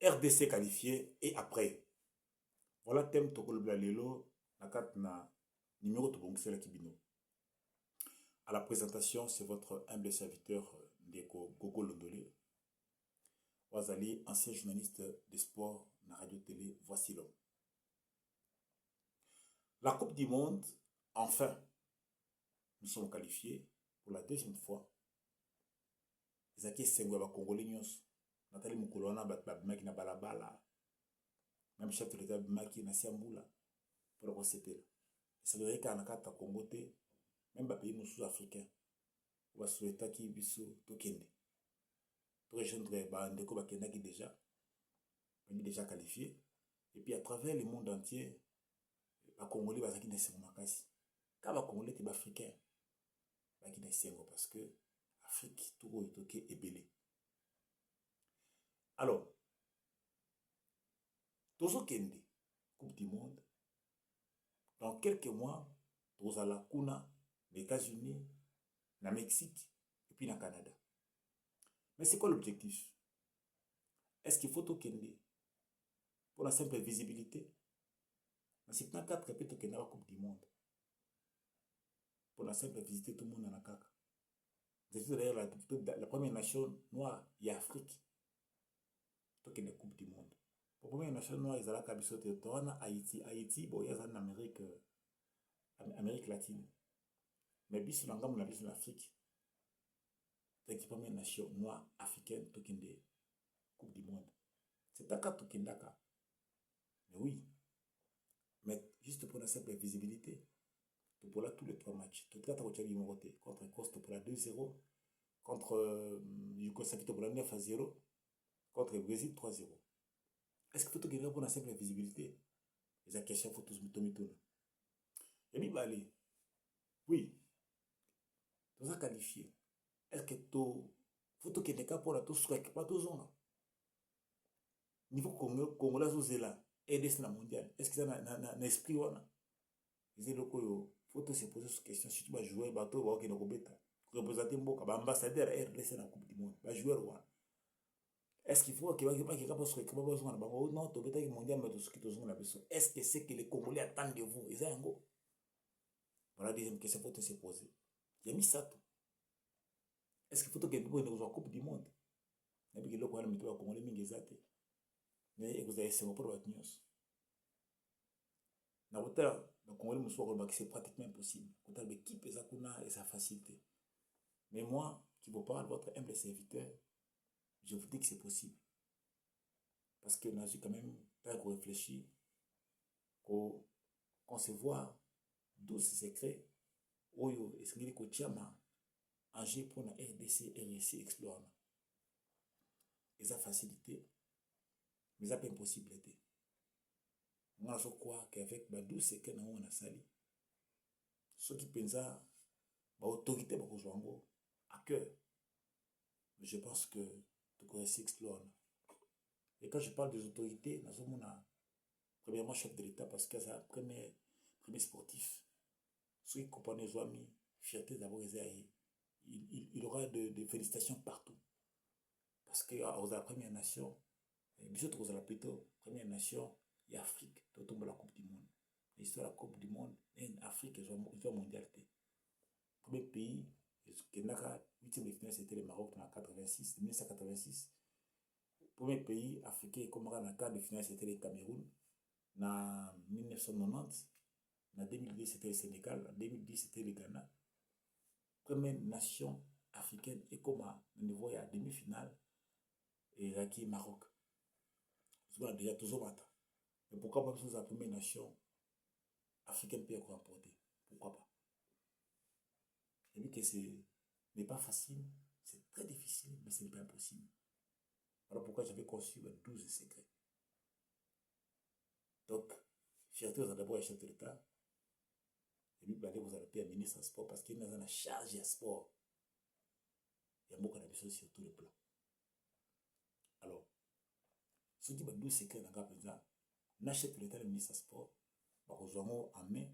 RDC qualifié et après. Voilà thème Tokolo Lelo, na carte na numéro Tobongisela Kibino. À la présentation, c'est votre humble serviteur Ndeko Gogo Londolé. Wazali, ancien journaliste de sport na radio-télé, voici l'homme. La Coupe du Monde, enfin, nous sommes qualifiés pour la deuxième fois. Zaki Sengwe Congolais Nyos, Nathalie Moukolona Babimaki na Balabala, même chef de l'État Babimaki na Siamboula, pour le recéter. Ça veut dire qu'en Akata Congoté, même les pays sud-africains, on va souhaiter qu'ils puissent tokende. Pour rejoindre Ndeko Bakenda qui déjà qualifié. Et puis à travers le monde entier, les Congolais bazaki na sengo makasi. Quand les Congolais sont africains, bazaki na sengo parce que l'Afrique tout est toké et belé. Alors, Tozo Kende, Coupe du Monde, dans quelques mois, Tozo la Kuna, les États-Unis, le Mexique et puis le Canada. Mais c'est quoi l'objectif? Est-ce qu'il faut Tokende pour la simple visibilité? C'est pas 4 répètes Tokende la Coupe du Monde. Pour la simple visiter tout le monde dans la CAC. C'est d'ailleurs la première nation noire et Afrique. Tokende la Coupe du Monde. La première nation noire, ils allaient à Kabisote, Haïti. Haïti, bon, ils sont en Amérique latine. Mais bis sur l'angam, on a bis en Afrique. C'est la première nation noire africaine, Tokende Coupe du Monde. C'est un cas Tokendaka. Mais oui. Mais juste pour la simple visibilité, pour là tous les 3 matchs. Tout le temps, contre Costa pour la 2-0, contre Yougoslavie pour la 9-0, contre le Brésil 3-0. Est-ce que tout est pour la simple visibilité? Les acquisitions faut tous mitomitouna. Et bien, allez, oui, tout ça qualifié. Est-ce que tout faut qu'il y ait pour la tout souhait pas tout zone? Niveau Congolais aux là, aider la mondiale. Est-ce que ça n'a esprit ou non? Ils ont faut se poser cette question. Si tu vas jouer bateau, va au Beta. Représenter Mboka, ambassadeur RDC dans la Coupe du Monde, va jouer ou est-ce qu'il faut qu'il y ait quelqu'un pour se récupérer besoin de non, tu peux mondial, mais tout ce qui te la besoin. Est-ce que c'est que les Congolais attendent de vous? Ils ont un go. Voilà la deuxième question qu'il faut se poser. Il y a mis ça. Est-ce qu'il faut que vous ayez une Coupe du Monde? Il y a des Congolais qui mais vous avez c'est pour votre news. Dans votre le Congolais c'est pratiquement impossible. Quand vous avez l'équipe et sa facilité. Mais moi, qui vous parle, votre humble serviteur, je vous dis que c'est possible. Parce que nous avons quand même pas réfléchi, qu'on se voit 12 secrets, Oyo, et ce qui est que Tchama, en G pour la RDC, RSC, Explore. Et ça facilité, mais ça pas impossibilité. Moi, je crois qu'avec 12 secrets, nous avons sali. Ceux qui pensent à l'autorité, à cœur. Je pense que tu connais Explore. Et quand je parle des autorités, nous avons premièrement chef de l'État parce que c'est un premier sportif. Ceux qui comprennent les amis, fierté d'avoir été. Il aura de félicitations partout. Parce que la Première Nation, plutôt Première Nation et Afrique, tout la Coupe du Monde. L'histoire de la Coupe du Monde, et Afrique, ils ont mondialité. Le premier pays, qui a 8e de finale, c'était le Maroc en 1986. Le premier pays africain comme dans le quart de finale, c'était le Cameroun. En 1990, en 2010, c'était le Sénégal. En 2010, c'était le Ghana. Première nation africaine et comme à niveau à demi-finale et Iraki Maroc. C'est déjà toujours matin. Mais pourquoi pas la première nation africaine peut remporter? Pourquoi pas? Et vu que ce n'est pas facile, c'est très difficile, mais ce n'est pas impossible. Voilà pourquoi j'avais conçu 12 secrets. Donc, fierté, vous avez d'abord un chef de l'État. Et puis, vous allez payer un ministre de sport parce qu'il y a une charge de sport. Il y a beaucoup de choses sur tous les plans. Alors, ce qui va nous secret dans le président, n'achète l'État le ministre de sport, nous avons en main,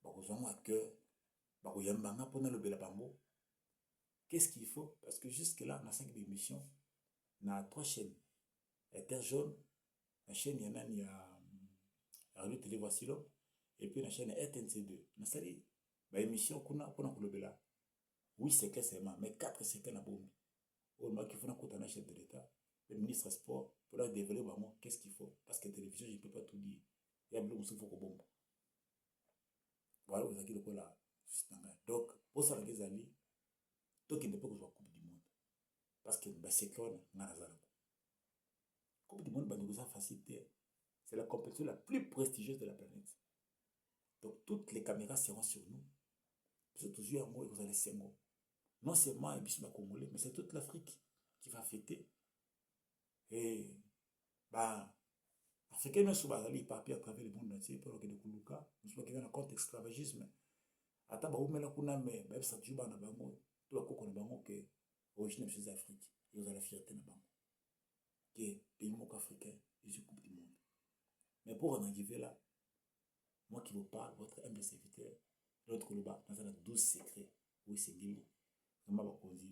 nous avons à cœur, nous avons pour le Bélabambo. Qu'est-ce qu'il faut? Parce que jusque-là, dans 5 émissions, on a 3 chaînes. Terre jaune, la chaîne il y en a, il y a Radio Télé Voici-L'Homme, et puis la chaîne RTNC2. Nous avons bah émission kuna pour le bela. Oui, c'est clair seulement, mais 4 c'est qu'un bombe. Au moment qu'il faut un chef de l'État, le ministre des Sports, pour dévoiler vraiment qu'est-ce qu'il faut. Parce que la télévision, je ne peux pas tout dire. Il y a beaucoup de faut bombe. Voilà, vous avez dit là. Donc, pour ça, les amis, toi qui ne peux pas jouer la Coupe du Monde. Parce que c'est clair, on a la Coupe du Monde, c'est facilité. C'est la compétition la plus prestigieuse de la planète. Donc, toutes les caméras seront sur nous. Vous êtes toujours en haut et vous allez s'aimer. Non seulement les bisous congolais, mais c'est toute l'Afrique qui va fêter. Et, bah, Africains ne sont pas allés papier à travers le monde entier pour que de Kuluka. Nous sommes dans un compte esclavagisme. Ata ba umela kuna me, ba ça toujours na bango. Tout la koko na bango que origine de Afrique. Ils ont la fierté na bango. Que pays moko africain, ils ont coupe du monde. Mais pour en arriver là, moi qui vous parle, votre humble serviteur, l'autre Kuluba, dans un 12 secrets. Oui, c'est Gili.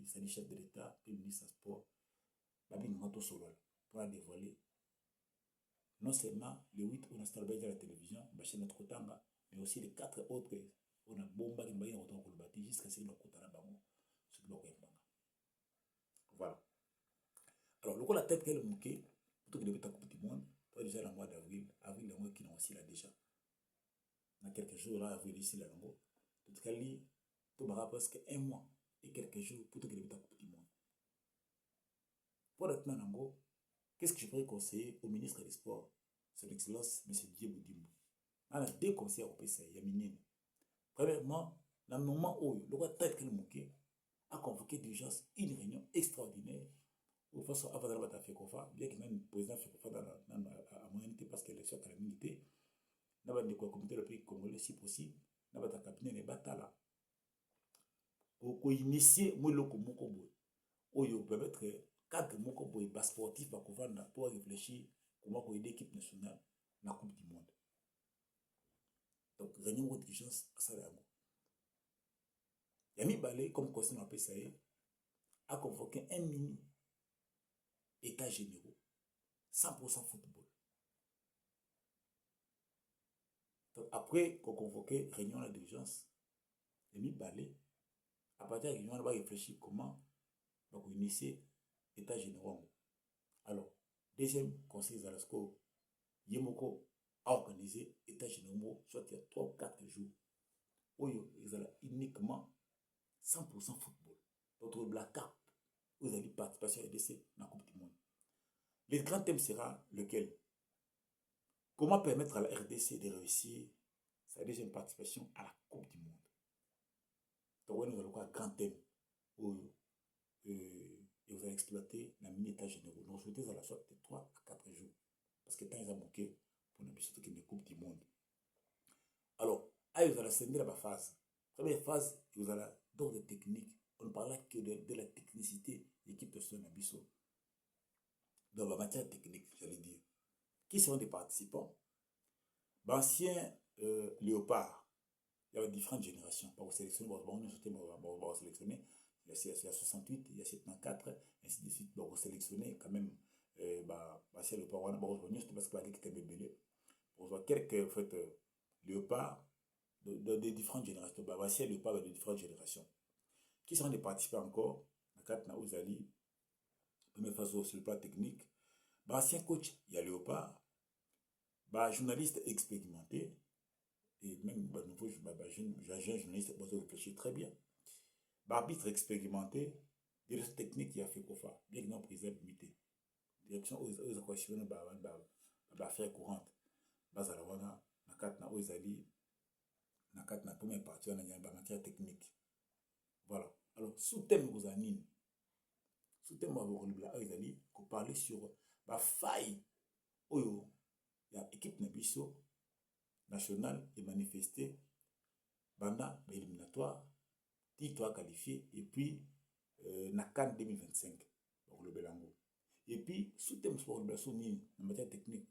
C'est le chef de l'État, le ministre des Sports, Babi Ngato Solol, pour la dévoiler. Non seulement le 8 on a installé à la télévision, notre Tanga, mais aussi les 4 autres, on a bombé qui m'a autant que le bâti jusqu'à ce que l'on à bango, ce que l'on voilà. Alors, le coup la tête qu'elle mouquait, plutôt que de mettre la Coupe du Monde, toi déjà le mois d'avril, avril, le mois qui n'a aussi là déjà. Dans quelques jours, là, avril ici, là, en gros. Tout cas, lui, tout me rappelle presque un mois et quelques jours, plutôt que de mettre la Coupe du Monde. Pour être maintenant, en gros, qu'est-ce que je pourrais conseiller au ministre des Sports, son Excellence, M. Dieu Boudimbo? Il y a deux conseils au PCA, il y a minime. Premièrement, dans le moment où le roi tête qu'elle mouquait a convoqué d'urgence une réunion extraordinaire où façon avant d'aller à Fekofa, bien qu'il y ait une président Fekofa dans la moyenneté parce que l'élection a la milité, n'a pas de comité le pays congolais si possible, n'a pas de cabinet de bataille pour initier moi le Mokobo où il permettre cadre Mokobo et sportif pour réfléchir comment aider l'équipe nationale dans la Coupe du Monde. Donc, réunion d'urgence à Salago. Yami Balé, comme conseil dans PSAE, a convoqué un mini état généraux 100% football. Donc, après qu'on convoqué réunion d'urgence, Yami Balé, à partir de la réunion, on va réfléchir comment on va initier état généraux. Alors, deuxième conseil Zalasco, Yemoko a organisé état généraux, soit il y a 3 ou 4 jours, où ils ont uniquement 100% football. Donc, la CAP, vous avez participation à l'EDC dans la Coupe du Monde. Le grand thème sera lequel? Comment permettre à la RDC de réussir sa deuxième participation à la Coupe du Monde? Donc, nous allons avoir un grand thème où vous allez exploiter la mini-état généraux. Donc, je vous à la sorte de 3 à 4 jours. Parce que tant ils ont manqué pour ne plus que la Coupe du Monde. Alors, vous allez ascender la phase. Première phase, vous allez dans des techniques. On ne parle que de la technicité de l'équipe de son abisso. Dans la matière technique, j'allais dire. Qui seront des participants? Anciens léopards. Il y avait différentes générations. On va sélectionner, on va sélectionner. Il y a 68, il y a 74, ainsi de suite. On va sélectionner quand même. Anciens léopards, on va revenir, parce que qui était bébé. On voit quelques léopards de différentes générations. Anciens léopards de différentes générations. Qui seront des participants encore? La carte na Ouzali. Première phase sur le plan technique. Ancien coach, il y a léopard. Journaliste expérimenté, et même nouveau jeune journaliste qui réfléchir très bien. Arbitre expérimenté, direction technique qui a fait quoi, bien que non président limité. Direction aux équations, affaires courantes. Bazalawana, na carte na Ozali, na carte na première partie, on a une matière technique. Voilà. Alors, sous-thème vous anime. Sous-thème Ozali, qu'on parle sur la faille. Oyo. Il y a l'équipe Nabiso nationale est manifestée pendant l'éliminatoire, titre qualifié, et puis na CAN 2025 pour le Belango. Et puis, sous thème sport le soumis en matière technique,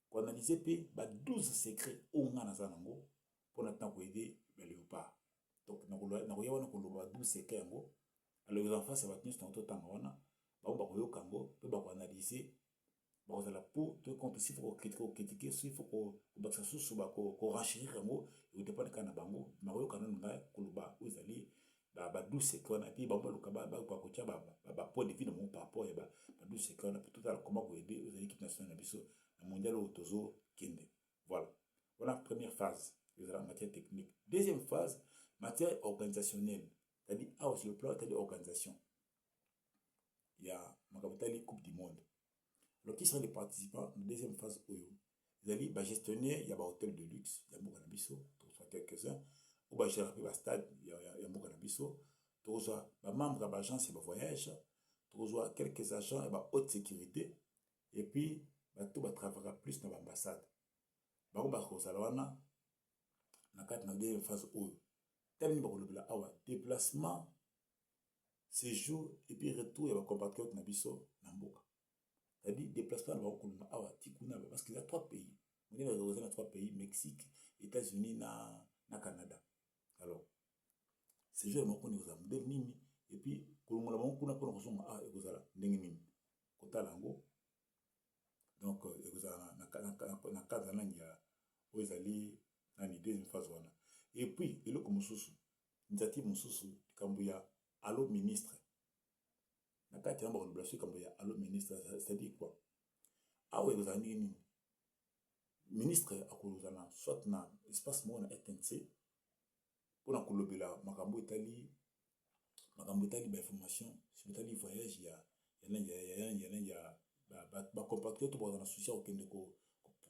qu'on analyse 12 secrets au Nanazanango pour notre aider les léopards. Donc, nous avons 12 secrets. Alors, les enfants, ça va tenir sur notre temps. On va analyser Bon, la peau, tout compte, s'il faut critiquer, s'il faut qu'on renchérir un mot, il dépend de quand on a bango, Mario quand on a Kuluba, vous allez, bah, douce, qu'on a puis, bah, le kaba, bah, quoi, bah, point de vue de mon par rapport, et bah, douce, qu'on a tout à l'heure, comment vous aider, vous allez l'équipe nationale, la mondiale au Tozo, Kende. Voilà. Voilà la première phase, en matière technique. Deuxième phase, matière organisationnelle. C'est-à-dire, sur le plan, c'est-à-dire organisation. Il y a, ma Coupe du Monde. Alors, qui sont les participants de la deuxième phase Oyo? Vous allez gestionnaire, il y a un hôtel de luxe, il y a beaucoup d'ambitions, soit quelques-uns. Ou bah, gérer un stade, il y a beaucoup d'ambitions. Soit membre de l'agence, il y a voyage. Soit quelques agents, il y a haute sécurité. Et puis, tout va travailler plus dans l'ambassade. Bah, bah, Rosalwana, dans la deuxième phase Oyo. Tel niveau de la déplacement, séjour, et puis retour, il y a un compatriote Nabiso, Namboka. C'est-à-dire déplacement parce qu'il y a trois pays. On est dans trois pays, Mexique, États-Unis, na Canada. Alors, ces jeux sont nimi et puis pour le moment kuna pour nous ah ezala ndenge nini kota lango donc ezala na cadre na ya ezali na ni deuxième phase wana et puis eloko mususu initiative mususu kambuya allo ministre na kati ya relation kambuya allo ministre c'est-à-dire quoi ah ouais ezala nini ministre akozala soit na espace mo na RTNC pour na kolobela makambo etali information sur etali voyage ya ba compatriotes pour dans souci okende ko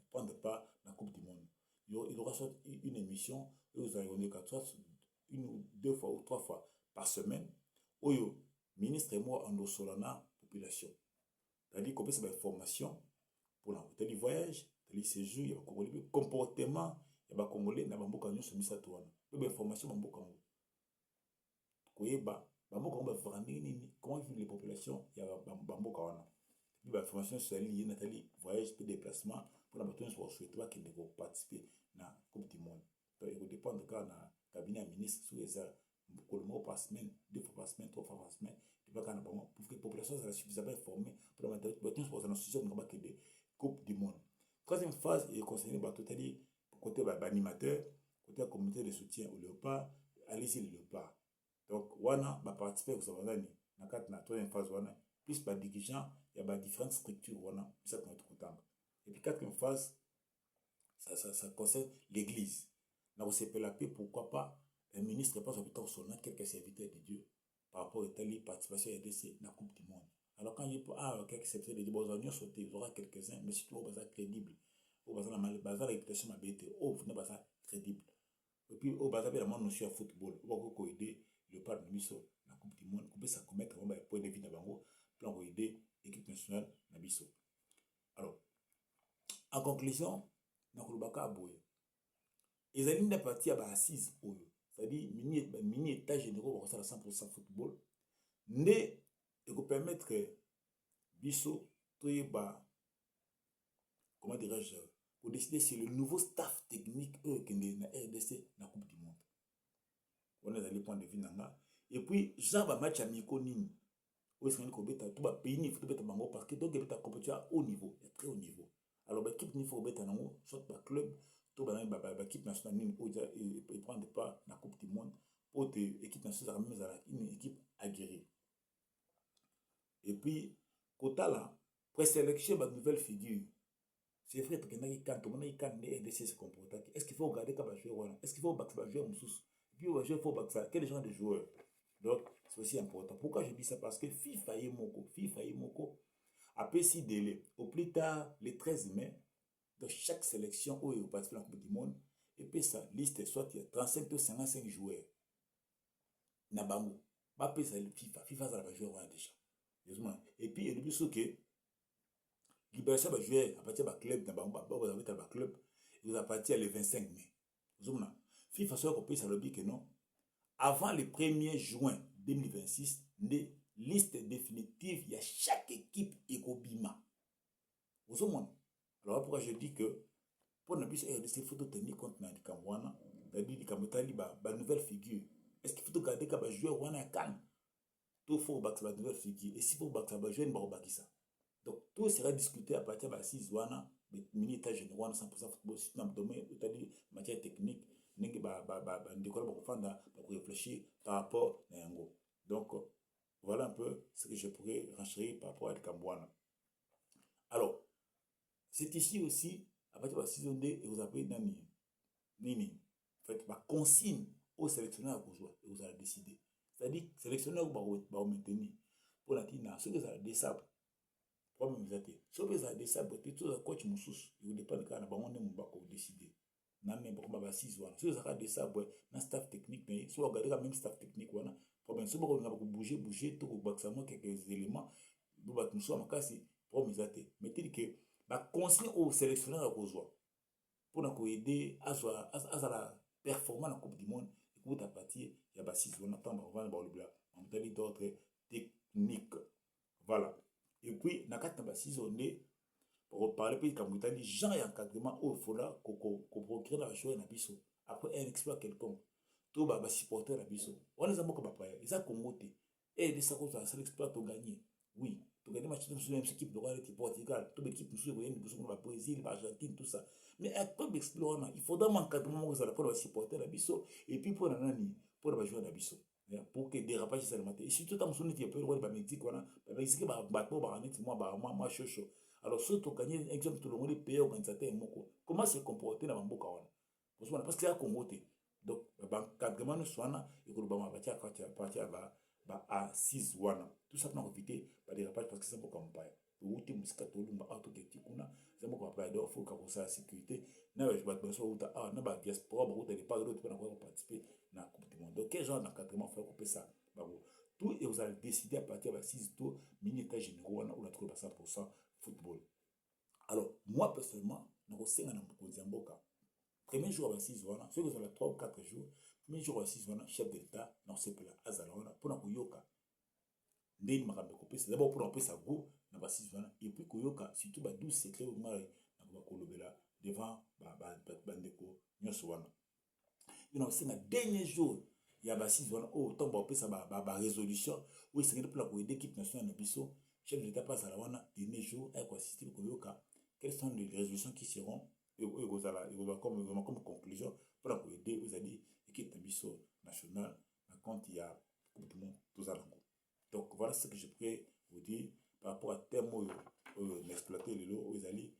prendre part na coupe du monde. Il aura soit une émission et vous allez soit une ou deux fois ou trois fois par semaine oyo ministre et moi en solana population. C'est-à-dire qu'on peut faire formation pour la voyage, les séjours, il y a Congolais, comportement, il y a Congolais, il y a Bamboka, nous sommes mis à toi. Il y a formation Bamboka. Koyeba, Bamboka, on va faire comment vivent les populations, il y a Bamboka. Puis la formation sur l'île, Nathalie, voyage, peu déplacement, pour la bataille sur souhaiter qui ne vont participer à la Coupe du Monde. Donc, il dépend de quand le cabinet ministre sous les airs, pour le mot par semaine, deux fois par semaine, trois fois par semaine, pour que la population soit suffisamment informée pour la bataille sur la situation de Coupe du Monde. Troisième phase est concernée par tout à dire côté animateur, côté communauté de soutien au léopard, allez-y le léopard. Donc, wana va participer au Savandani, dans la troisième phase, wana, plus par dirigeant, il y a différentes structures, wana, ça qu'on est content. Et puis, quatrième phase, ça concerne l'église. Là, on s'est la paix, pourquoi pas, un ministre passe au temps sonant quelques serviteurs de Dieu par rapport à telle participation à la Coupe du Monde. Alors quand il y a quelques serviteurs de Dieu, bon, on sauté, il y aura quelques-uns, mais surtout au bazar crédible. Au bazar la réputation m'a bête, au bazar crédible. Et puis au bazar, la monde notion à football, on va aider le part de Misso, la Coupe du Monde, on peut ça commettre un point de vue d'Abango, plan pour aider l'équipe nationale de Misso. Alors, en conclusion, dans le Baka Aboye, les alignes de partie à assise, c'est-à-dire mini état généraux pour ça 100% football, ne et vous permettre Bisso, comment dirais-je, pour décider sur le nouveau staff technique qui est dans la RDC dans la Coupe du Monde. On est allé point de vue nanga. Et puis, Jean va match à Mikonin. Où est-ce qu'on est tout le pays, il faut être bango parce que donc il y a compétition à haut niveau, très haut niveau. Alors, l'équipe il faut être dans soit par club, tout l'équipe nationale il prend pas dans la Coupe du Monde pour l'équipe nationale une équipe aguerrie. Et puis, quota là, présélection de nouvelles figures. C'est vrai que quand on a une RDC se comporte, est-ce qu'il faut regarder comme un joueur? Est-ce qu'il faut battre un joueur? Et puis, il faut battre quel genre de joueur? Donc, c'est aussi important. Pourquoi je dis ça? Parce que FIFA et Moko, après 6 délais, au plus tard, le 13 mai, dans chaque sélection où il participe à la Coupe du Monde, et puis sa liste soit il y a 35 ou 55 joueurs. Nabango. Après ça, FIFA, ça va jouer déjà. Et puis, il y a des que libération va jouer à partir du club, dans club, il va partir le 25 mai. FIFA, ça va ça le que non. Avant le 1er juin 2026, les listes définitives, il y a chaque équipe Ekobima. Vous avez alors pourquoi je dis que pour ne plus RDC, il faut tenir compte de Kamwana, c'est-à-dire de nouvelle figure. Est-ce qu'il faut garder qu'il jouer Wana Kan? Tout faut battre la nouvelle figure. Et si vous battre la jouer, il va battre ça. Donc, tout sera discuté à partir de 6 wana mini état général 100% football si dans le domaine c'est-à-dire matière technique ndenge ndeko ba kofanda ba réfléchir par rapport à yango. Donc voilà un peu ce que je pourrais renchérir par rapport à Kambouana. Alors c'est ici aussi à partir de 6 et vous avez nini en fait ma consigne au sélectionneur pour jouer et vous allez décider, c'est-à-dire sélectionneur va maintenir pour la tina ce que ça décide problème vous êtes ce que ça décide peut-être tout coach mususu il vous dépend de quand ba on est pas décider na n'importe quoi ba 6 wana ce que ça décide na staff technique mais soit regarder quand même staff technique wana problème ce qu'on a bouger tout pour ça quelques éléments pour ba mususu makasi problème vous êtes mettez que ba consigne au sélectionneur pour jouer pour nous aider à la performance dans la Coupe du Monde et pour ta partie il y a 6 on attend on va le d'autres techniques voilà et puis na carte ba 6 on est pour parler puis comme vous dit gens et encadrement au fola ko procurer la jouer na biso après un exploit quelconque tout ba supporter na biso on les a beaucoup ba pa ça Congoté et de ça qu'on a l'exploit to gagner oui to gagner match de même équipe de Royal Portugal toute l'équipe nous jouer le Brésil l'Argentine tout ça mais après d'explorer il faudra m'encadrement que ça pour le supporter la biso et puis pour nani pour le jouer la biso pour que dérapage ça le matin et surtout tant que tu peux le ba métique voilà ba métique ba net moi chaud alors surtout gagner exemple tout le monde payer organisateur moko comment se comporter dans mboka wana parce que c'est à Congoté donc encadrement nous soit et que le ba partir ba a 6 wana tout ça pour éviter ba dérapage parce que c'est beaucoup campagne outi musika tolumba auto keti kuna zamo ko pa do faut ka ça sécurité na ba so uta na ba diaspora ba uta pas d'autres pour participer na coupe du monde donc quel genre d'encadrement faut couper ça ba tout et vous allez décider à partir de 6 tours mini état généraux on a trouvé 100% football. Alors moi personnellement na ko senga na mbokozi mboka premier jour à 6 wana ceux qui ont 3 ou 4 jours premier jour à 6 wana chef d'état na sepela azala wana pour na koyoka ndeni makambe kopesa d'abord pour appeler ça go na ba 6 wana et puis koyoka surtout ba 12 secrets au mari na ba kolobela devant bandeko nyoso wana ina osenga dernier jour ya ba 6 wana oh tomba opesa ba résolution oui c'est pour la équipe nationale na biso chef d'état passe à la wana dernier jour avec assister koyoka quelles sont les résolutions qui seront et comme conclusion pour la aider vous allez équipe na biso nationale quand il y a coupe du monde tous à l'angle. Donc voilà ce que je pourrais vous dire par rapport à terme exploiter les lots aux alliés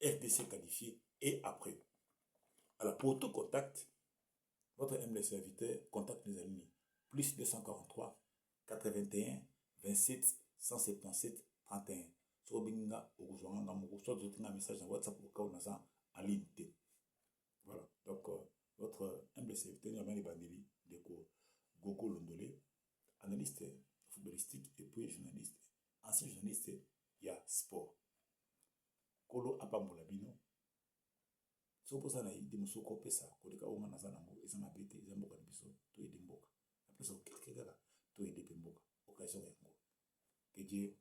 RTC qualifié et après. Alors pour tout contact, votre MLC invité contacte les amis plus 243 81 27 177 31. Sur Binga ou Gouzouanga Moukou, soit vous avez un message dans WhatsApp au cas où on a en ligne. Voilà. Donc votre MLC invité, Norman Bandeli, de Gogo Londolé, analyste footballistique et puis journaliste. Ancien journaliste, il y a sport. Kolo Apambola Bino. So pour ça, il dit que ko pesa ko de ka o mana sana mo ezana bete ezamboka biso to edimboka. Après ça, quelqu'un là to edimboka. Occasion yango. Que Dieu